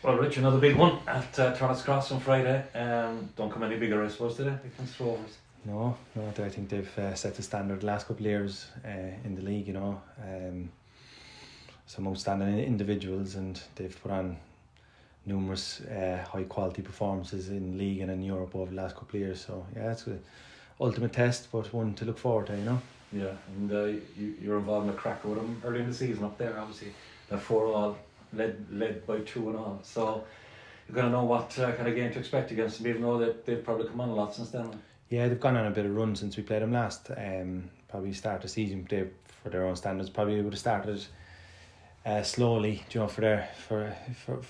Well, Rich, another big one at Turner's Cross on Friday. Don't come any bigger, I suppose, today against Rovers. No, I think they've set the standard the last couple of years in the league, some outstanding individuals, and they've put on numerous high quality performances in league and in Europe over the last couple of years. So yeah, it's the ultimate test, but one to look forward to, Yeah, and you're involved in a cracker with them early in the season up there, obviously. They're 4-all, led by 2-all. So you're going to know what kind of game to expect against them, even though they've probably come on a lot since then. Yeah, they've gone on a bit of run since we played them last. Probably start the season for their own standards. Probably would have started slowly, for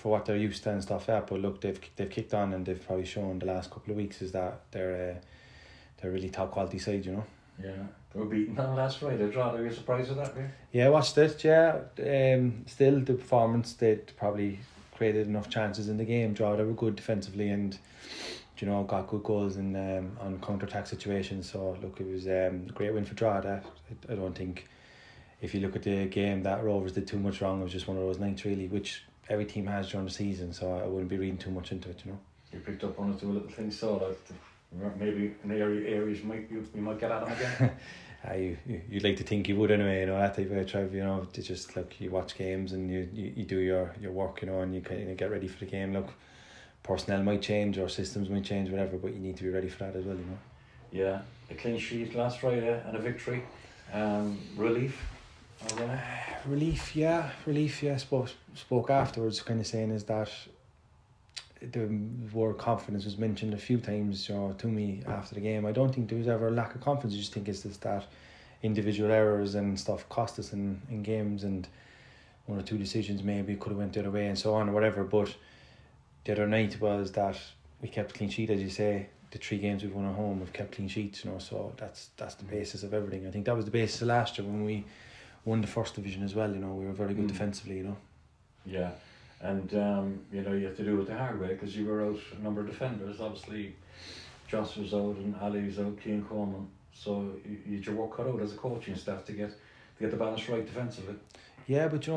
what they're used to and stuff like that. But look, they've kicked on, and they've probably shown the last couple of weeks is that they're really top quality side, Yeah, they were beaten on last Friday. Draw, are you surprised with that? Really? Yeah, I watched it. Yeah, still the performance, they'd probably created enough chances in the game. Draw, they were good defensively and got good goals in on counter-attack situations. So look, it was a great win for Draw. I don't think, if you look at the game, that Rovers did too much wrong. It was just one of those nights really, which every team has during the season. So I wouldn't be reading too much into it. You picked up one or two little things, so that maybe in areas you might get at them again. You'd like to think you would anyway, that type of Trev, to just look, you watch games and you do your work, and you kind of get ready for the game. Look, personnel might change or systems might change, whatever, but you need to be ready for that as well, Yeah, a clean sheet last Friday and a victory. Relief? Relief, yeah. Spoke afterwards, kind of saying is that the word confidence was mentioned a few times to me after the game. I don't think there was ever a lack of confidence. I just think it's just that individual errors and stuff cost us in games, and one or two decisions maybe could have went the other way and so on or whatever. But the other night was that we kept a clean sheet, as you say. The 3 games we've won at home, we've kept clean sheets, so that's the basis of everything. I think that was the basis of last year when we won the first division as well. We were very good defensively. Yeah, and you have to do it the hard way because you were out a number of defenders. Obviously, Joss was out and Ali was out, Cian Coleman. So you had your work cut out as a coaching staff to get the balance right defensively. Yeah, but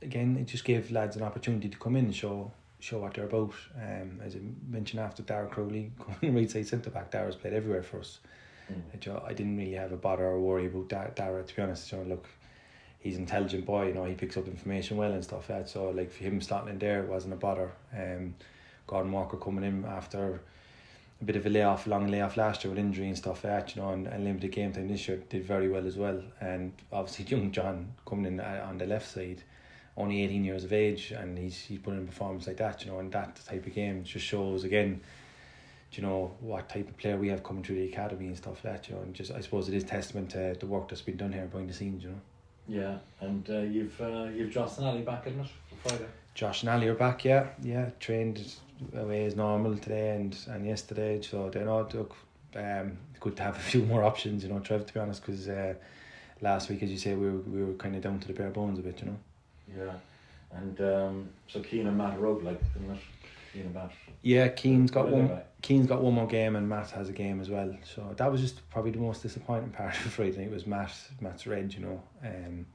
again, it just gave lads an opportunity to come in and show what they're about. As I mentioned after Dara Crowley coming right side centre back, Dara's played everywhere for us. I didn't really have a bother or worry about Dara, to be honest. Look, he's an intelligent boy, he picks up information well and stuff like that. So like for him slotting in there, it wasn't a bother. Gordon Walker coming in after a bit of a long layoff last year with injury and stuff like that, and limited game time this year, did very well as well. And obviously young John coming in on the left side, only 18 years of age, and he's putting in a performance like that, and that type of game just shows again, what type of player we have coming through the academy and stuff like that, and just I suppose it is testament to the work that's been done here behind the scenes, Yeah, and you've Josh and Ali back in it for Friday. Josh and Ali are back, yeah, trained away as normal today and yesterday, so they good to have a few more options, Trev, to be honest, because last week, as you say, we were kind of down to the bare bones a bit, Yeah, and so Cian and Matt are out, like, isn't it? Cian and Matt. Yeah, Cian's got one more game, and Matt has a game as well. So that was just probably the most disappointing part of Friday night, was Matt's red, when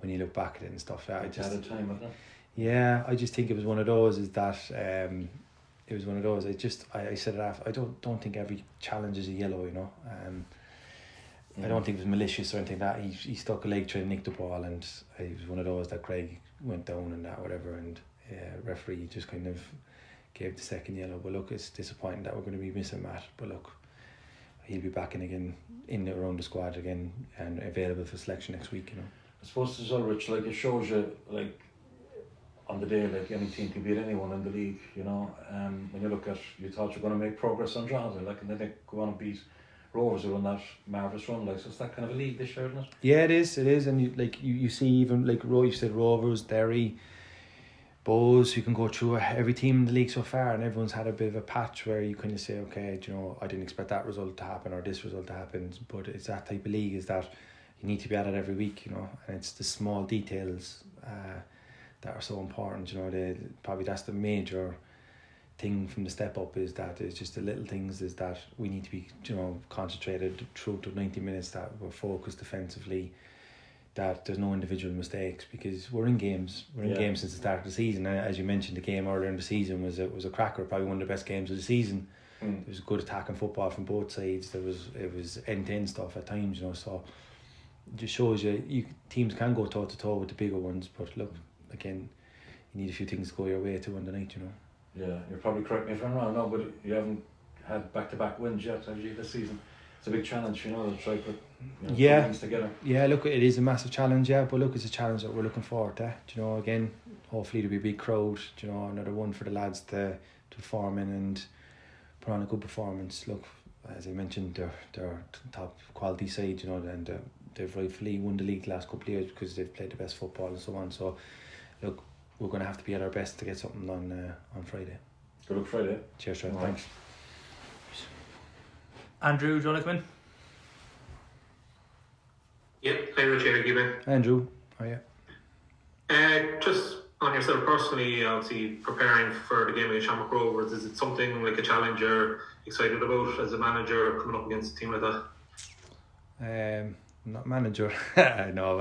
you look back at it and stuff. I just had a time with it. Yeah, I just think it was one of those. It was one of those. I said it after. I don't think every challenge is a yellow, I don't think it was malicious or anything like that. He stuck a leg trying to nick the ball, and it was one of those that Craig went down and that whatever, and referee just kind of gave the second yellow. But look, it's disappointing that we're going to be missing Matt. But look, he'll be back in around the squad again and available for selection next week. I suppose as well, Rich, like it shows you, like on the day, like any team can beat anyone in the league. When you look at, you thought you're going to make progress on Drogheda, like, and then they go on and beat Rovers who on that marvellous run, like, so it's that kind of a league this year, isn't it? Yeah, it is, and you see, even like you said, Rovers, Derry, Bows, you can go through every team in the league so far, and everyone's had a bit of a patch where you kind of say, okay, I didn't expect that result to happen or this result to happen, but it's that type of league, is that you need to be at it every week, and it's the small details that are so important, probably that's the major thing from the step up, is that it's just the little things, is that we need to be concentrated through the 90 minutes, that we're focused defensively, that there's no individual mistakes, because we're in games since the start of the season. And as you mentioned, the game earlier in the season was a cracker, probably one of the best games of the season. There was good attacking football from both sides. It was end-to-end stuff at times, so it just shows you teams can go toe-to-toe with the bigger ones, but look, again, you need a few things to go your way to win the night, Yeah, you're probably correct me if I'm wrong, no, but you haven't had back-to-back wins yet, have you, this season? It's a big challenge, to try put things together. Yeah, look, it is a massive challenge, but look, it's a challenge that we're looking forward to. Again, hopefully there'll be a big crowd, another one for the lads to perform in and put on a good performance. Look, as I mentioned, they're top quality side, and they've rightfully won the league the last couple of years because they've played the best football and so on. So, look, we're going to have to be at our best to get something on Friday. Good luck Friday. Cheers, Trev. Thanks. Andrew, do you want to come in? Yep, hi Richie, Gibbon. Andrew, how are you? Just on yourself personally, obviously preparing for the game against Shamrock Rovers, is it something like a challenge you're excited about as a manager coming up against a team like that? Not manager. No.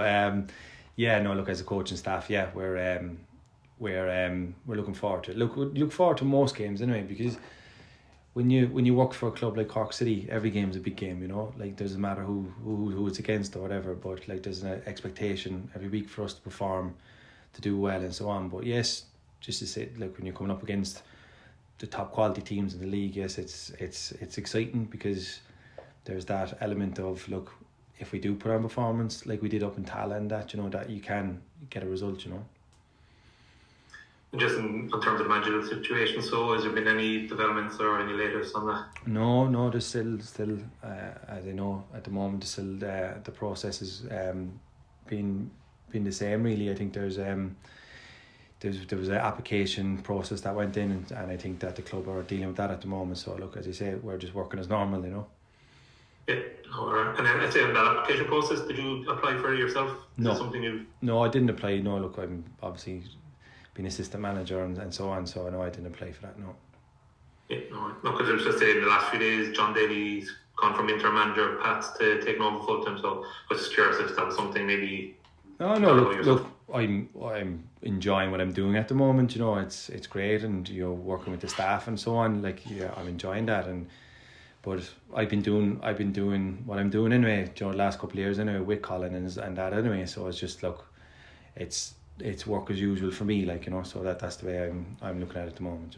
Look, as a coaching staff, we're looking forward to it. Look, we look forward to most games anyway, because when you work for a club like Cork City, every game's a big game, like doesn't matter who it's against or whatever, but like there's an expectation every week for us to perform, to do well and so on. But yes, just to say, like, when you're coming up against the top quality teams in the league, yes, it's exciting, because there's that element of, look, if we do put on performance like we did up in Tala and that, that you can get a result, Just in terms of managerial situation, so has there been any developments or any latest on that? No, there's still as I know at the moment, still the process is been the same really. I think there was an application process that went in, and I think that the club are dealing with that at the moment. So look, as I say, we're just working as normal, Yeah, alright. And then let's say on that application process, did you apply for it yourself? Is No. that something you? No, I didn't apply. No, look, I'm obviously been assistant manager and so on, so no, I didn't apply for that, no. Yeah, no, because I was just saying in the last few days, John Daly's gone from interim manager Pats to taking over full time, so I was just curious if that was something maybe. No, look, I'm enjoying what I'm doing at the moment, it's great, and working with the staff and so on, like, I'm enjoying that, but I've been doing what I'm doing anyway, the last couple of years anyway, with Colin and that anyway, so it's just, look, it's work as usual for me, like, so that's the way I'm looking at it at the moment,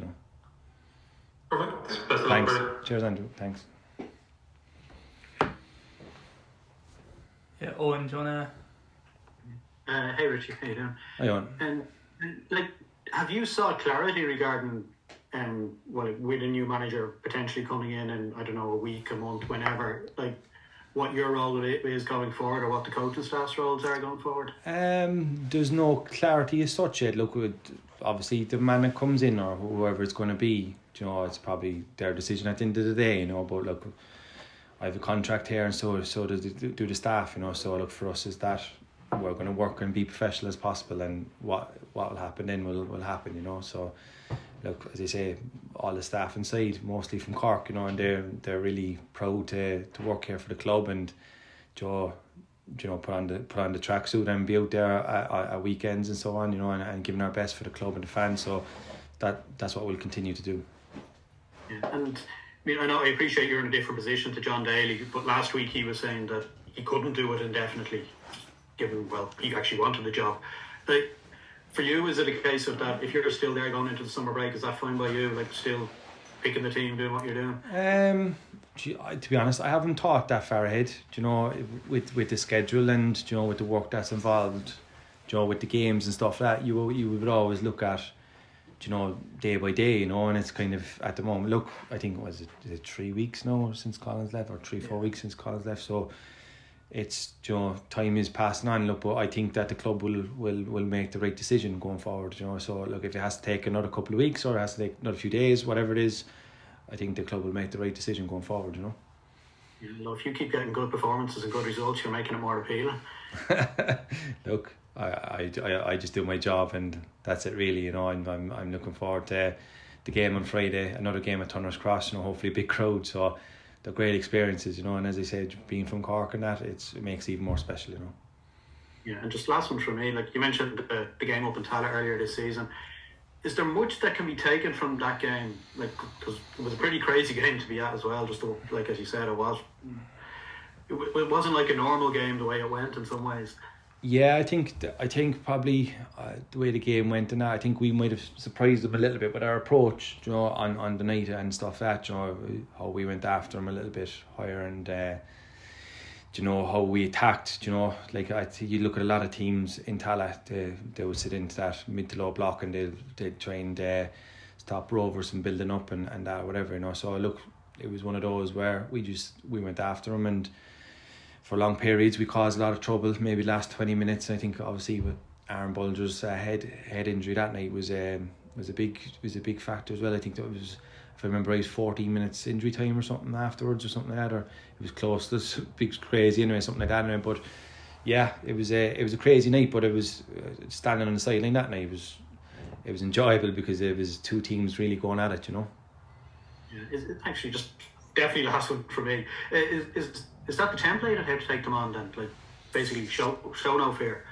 Perfect. Best of luck. Thanks. Brother. Cheers, Andrew. Thanks. Yeah, Owen, do you want to... Hey Richie, how you doing? Hi, Owen. And like, have you sought clarity regarding with a new manager potentially coming in I don't know, a week, a month, whenever, like, what your role is going forward, or what the coaching staff's roles are going forward? There's no clarity as such yet. Look, obviously the man that comes in, or whoever it's going to be, it's probably their decision at the end of the day, but look, I have a contract here, and so do the staff, so look, for us is that we're going to work and be professional as possible, and what will happen then will happen, so look, as I say, all the staff inside, mostly from Cork, and they're really proud to work here for the club, and put on the tracksuit and be out there at weekends and so on, and giving our best for the club and the fans. So that's what we'll continue to do. Yeah, and I know I appreciate you're in a different position to John Daly, but last week he was saying that he couldn't do it indefinitely, given he actually wanted the job. Like, for you, is it a case of that if you're still there going into the summer break, is that fine by you, like still picking the team, doing what you're doing? To be honest, I haven't thought that far ahead, with the schedule and, with the work that's involved, with the games and stuff like that, you would always look at, day by day, and it's kind of, at the moment, look, I think, is it 3 weeks now since Colin's left, or 4 weeks since Colin's left, so it's, time is passing on, look, but I think that the club will make the right decision going forward, so look, if it has to take another couple of weeks or it has to take another few days, whatever it is, I think the club will make the right decision going forward, If you keep getting good performances and good results, you're making it more appealing. Look, I just do my job, and that's it really, I'm looking forward to the game on Friday, another game at Turner's Cross, hopefully a big crowd, so they're great experiences, and as I said, being from Cork and that, it makes it even more special, Yeah, and just last one for me. Like you mentioned the game up in Tala earlier this season. Is there much that can be taken from that game? Like, because it was a pretty crazy game to be at as well. Just like as you said, it was. It wasn't like a normal game the way it went in some ways. Yeah, I think probably the way the game went and that, I think we might have surprised them a little bit with our approach, you know, on the night and stuff that, you know, how we went after them a little bit higher and you know, how we attacked, you know, like you look at a lot of teams in Tala, they would sit into that mid to low block and they'd try and stop Rovers from building up and that, whatever, you know. So look, it was one of those where we went after them, and for long periods we caused a lot of trouble. Maybe last 20 minutes, I think obviously with Aaron Bulger's head injury that night was a big factor as well. I think that was, if I remember right, 14 minutes injury time or something afterwards or something like that, or it was close to this big crazy anyway, something like that anyway. But yeah, it was a crazy night, but it was standing on the sideline that night, it was enjoyable because it was two teams really going at it, you know. Yeah, it's actually just definitely last one for me. Is that the template of how to take them on then? Like basically show no fear.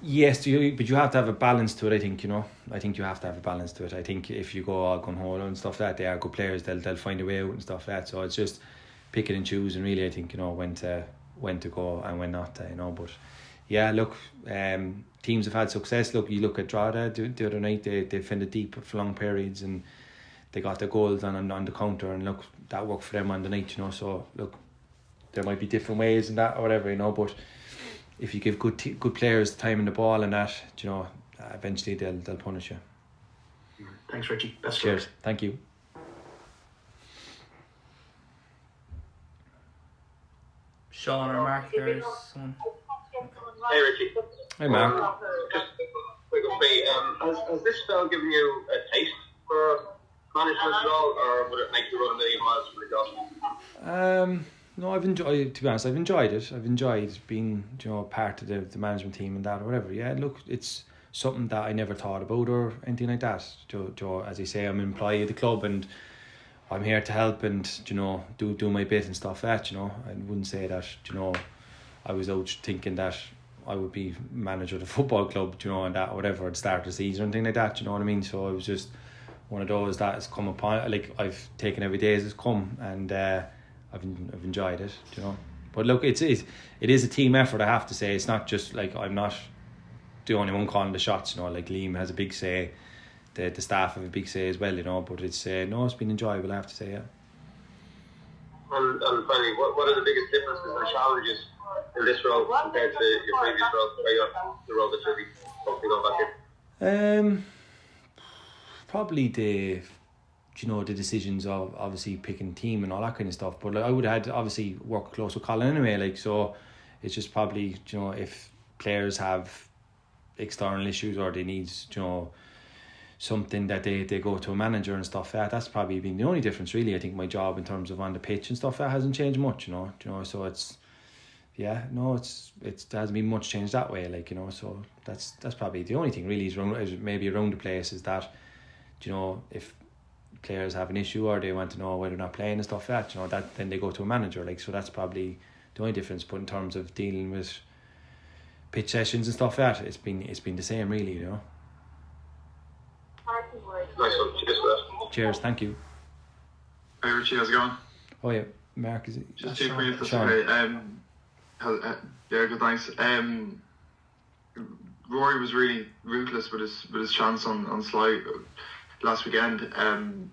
Yes, but you have to have a balance to it. I think, you know. I think you have to have a balance to it. I think if you go all gun hole and stuff like that, they are good players. They'll find a way out and stuff like that. So it's just picking and choosing really. I think, you know, when to go and when not to, you know. But yeah, look, teams have had success. Look, you look at Drogheda the other night. They defended deep for long periods and they got their goals on the counter, and look, that worked for them on the night, you know. So look, there might be different ways and that or whatever, you know, but if you give good players time in the ball and that, you know, eventually they'll punish you. Thanks, Richie. Best Cheers. Thank you. Sean or Mark, there's someone. Hey, Richie. Hey, Mark. Just quick update. Has this spell given you a taste for management at all, or would it make you run a million miles from the job? No, I've enjoyed. To be honest, I've enjoyed it. I've enjoyed being, you know, part of the management team and that or whatever. Yeah, look, it's something that I never thought about or anything like that. As I say, I'm an employee of the club and I'm here to help and, you know, do my bit and stuff like that. You know, I wouldn't say that, you know, I was out thinking that I would be manager of the football club, you know, and that or whatever at the start of the season or anything like that. You know what I mean? So it was just one of those that has come upon. Like, I've taken every day as it's come, and I've enjoyed it, you know. But look, it is a team effort, I have to say. It's not just like I'm not the only one calling the shots, you know. Like Liam has a big say, the staff have a big say as well, you know. But it's it's been enjoyable, I have to say, yeah. And finally, what are the biggest differences and challenges in this role compared to your previous role, the role that you'll be hopefully going back in? Probably the decisions of obviously picking team and all that kind of stuff. But like, I would have had obviously work close with Colin anyway. Like, so it's just probably, you know, if players have external issues or they need, you know, something that they go to a manager and stuff like that. That's probably been the only difference really. I think my job in terms of on the pitch and stuff, that hasn't changed much, you know. So it's there hasn't been much change that way, like, you know. So that's probably the only thing really is maybe around the place is that, you know, if players have an issue or they want to know why they're not playing and stuff like that, you know, that then they go to a manager, like, so that's probably the only difference. But in terms of dealing with pitch sessions and stuff like that, it's been the same really, you know. Nice one. Cheers for that. Cheers, thank you. Hey Richie, how's it going? Oh yeah, Mark, is it? Just two for you if that's Sean. okay. Yeah, good, thanks. Rory was really ruthless with his chance on Sly last weekend, and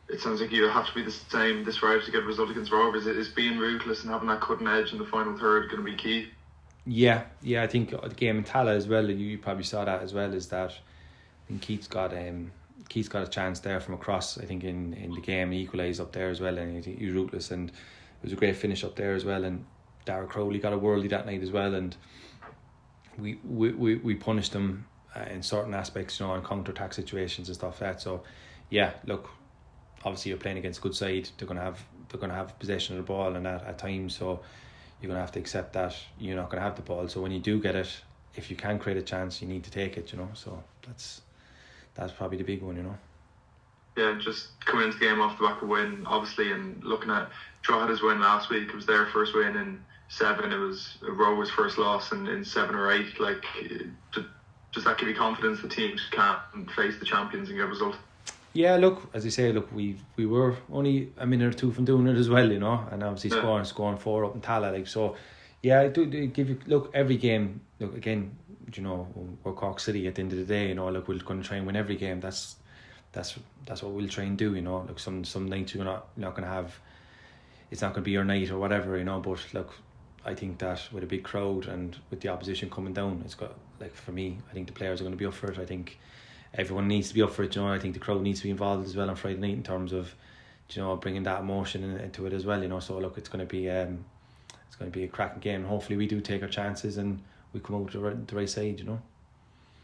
it sounds like you have to be the same this Friday to get a result against Rovers. Is being ruthless and having that cutting edge in the final third going to be key? Yeah, I think the game in Tala as well, you probably saw that as well, is that I think Keith's got a chance there from across, I think in the game, he equalised up there as well, and he was ruthless, and it was a great finish up there as well. And Darragh Crowley got a worldie that night as well, and we punished them in certain aspects, you know, on counter-attack situations and stuff like that. So yeah, look, obviously you're playing against a good side, they're gonna have possession of the ball and that at times, so you're gonna have to accept that you're not gonna have the ball. So when you do get it, if you can create a chance, you need to take it, you know. So that's probably the big one, you know. Yeah, just coming into the game off the back of a win, obviously, and looking at Drogheda's win last week, it was their first win in 7, it was Rovers' first loss in 7 or 8. Like, does that give you confidence that teams can face the champions and get a result? Yeah, look, as you say, look, we were only a minute or two from doing it as well, and obviously scoring 4 up in Tala, like, so. Yeah, I do give you, look, every game, look, again, we're Cork City at the end of the day, look, we're going to try and win every game. That's what we'll try and do, Look, some nights you're not going to have, it's not going to be your night or whatever, but look, I think that with a big crowd and with the opposition coming down, it's got, like, for me, I think the players are going to be up for it. I think everyone needs to be up for it, I think the crowd needs to be involved as well on Friday night in terms of, bringing that emotion into it as well, so look, it's going to be a cracking game. Hopefully we do take our chances and we come out the right side,